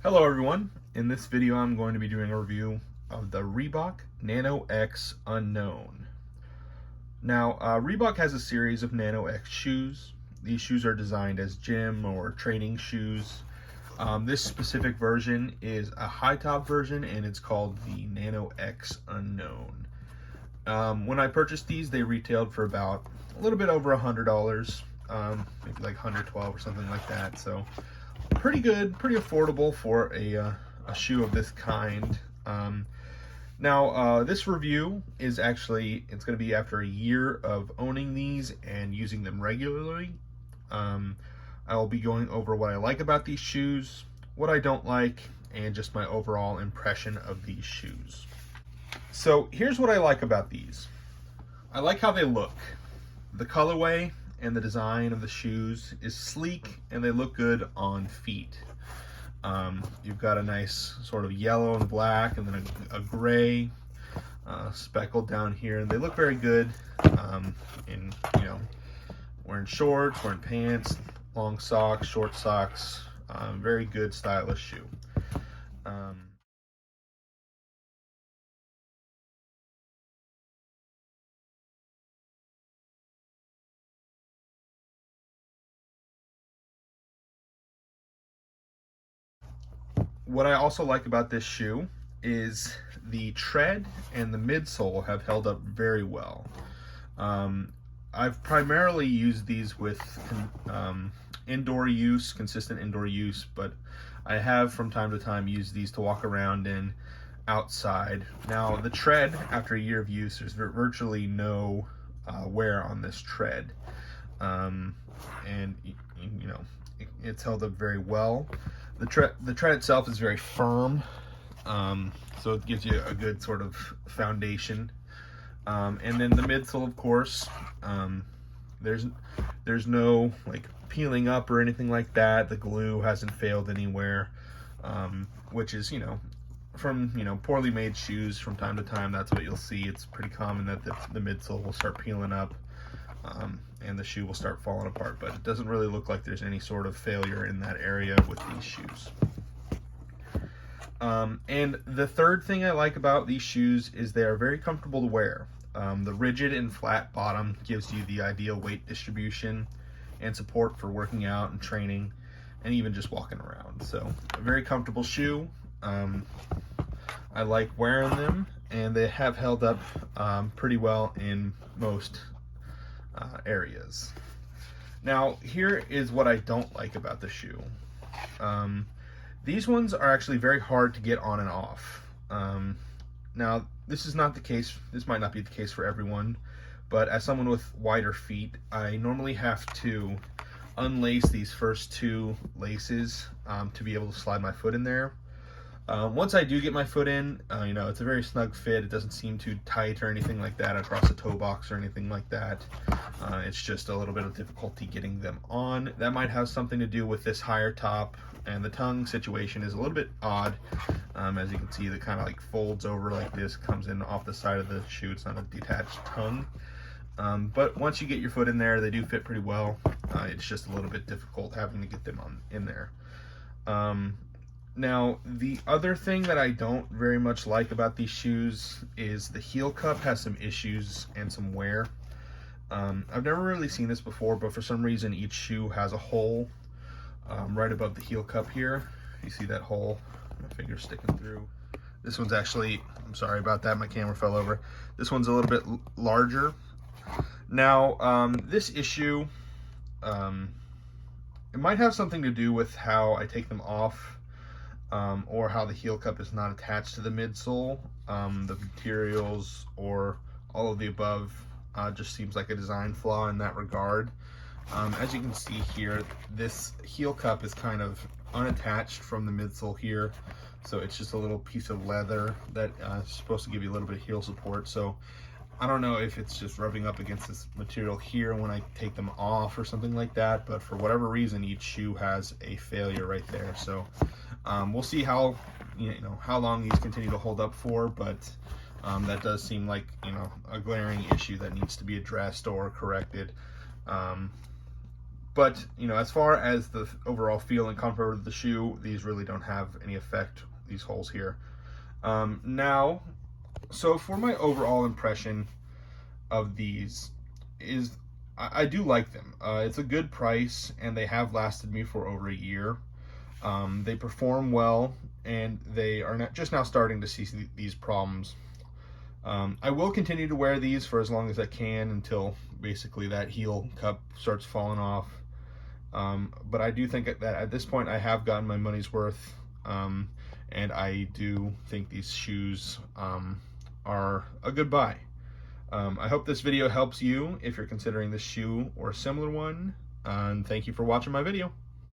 Hello everyone, in this video I'm going to be doing a review of the Reebok Nano X Unknown. Now, Reebok has a series of Nano X shoes. These shoes are designed as gym or training shoes. This specific version is a high top version and it's called the Nano X Unknown. When I purchased these, they retailed for about a little bit over $100, maybe like $112 or something like that. So pretty good, pretty affordable for a shoe of this kind. Now, this review is actually, it's going to be after a year of owning these and using them regularly. I will be going over what I like about these shoes, what I don't like, and just my overall impression of these shoes. So here's what I like about these. I like how they look. The colorway and the design of the shoes is sleek and they look good on feet. You've got a nice sort of yellow and black and then a gray speckled down here, and they look very good in, wearing shorts, wearing pants, long socks, short socks. Very good stylish shoe. What I also like about this shoe is the tread and the midsole have held up very well. I've primarily used these with indoor use, consistent indoor use, but I have from time to time used these to walk around in outside. Now, the tread, after a year of use, there's virtually no wear on this tread. And it's held up very well. The tread itself is very firm, so it gives you a good sort of foundation. And then the midsole, of course, there's no like peeling up or anything like that. The glue hasn't failed anywhere, which is, from poorly made shoes from time to time, that's what you'll see. It's pretty common that the midsole will start peeling up. And the shoe will start falling apart, but it doesn't really look like there's any sort of failure in that area with these shoes. And the third thing I like about these shoes is they are very comfortable to wear. The rigid and flat bottom gives you the ideal weight distribution and support for working out and training and even just walking around. So a very comfortable shoe. I like wearing them, and they have held up pretty well in most areas. Now, here is what I don't like about the shoe. These ones are actually very hard to get on and off. Now, this is not the case. This might not be the case for everyone, but as someone with wider feet, I normally have to unlace these first two laces to be able to slide my foot in there. Once I do get my foot in, it's a very snug fit. It doesn't seem too tight or anything like that across the toe box or anything like that. It's just a little bit of difficulty getting them on. That might have something to do with this higher top, and the tongue situation is a little bit odd. As you can see, that kind of like folds over like this, comes in off the side of the shoe. It's not a detached tongue. But once you get your foot in there, they do fit pretty well. It's just a little bit difficult having to get them in there. Now, the other thing that I don't very much like about these shoes is the heel cup has some issues and some wear. I've never really seen this before, but for some reason each shoe has a hole right above the heel cup here. You see that hole? My finger's sticking through. This one's actually, I'm sorry about that, my camera fell over. This one's a little bit larger. Now, this issue, it might have something to do with how I take them off. Or how the heel cup is not attached to the midsole. The materials or all of the above just seems like a design flaw in that regard. As you can see here, this heel cup is kind of unattached from the midsole here, so it's just a little piece of leather that is supposed to give you a little bit of heel support. So I don't know if it's just rubbing up against this material here when I take them off or something like that, but for whatever reason each shoe has a failure right there. So we'll see how long these continue to hold up for, but that does seem like a glaring issue that needs to be addressed or corrected. But, you know, as far as the overall feel and comfort of the shoe, these really don't have any effect, these holes here. Now, so for my overall impression of these is I do like them. It's a good price, and they have lasted me for over a year. They perform well, and they are not just now starting to see these problems. I will continue to wear these for as long as I can until basically that heel cup starts falling off. But I do think that at this point I have gotten my money's worth, and I do think these shoes are a good buy. I hope this video helps you if you're considering this shoe or a similar one, and thank you for watching my video.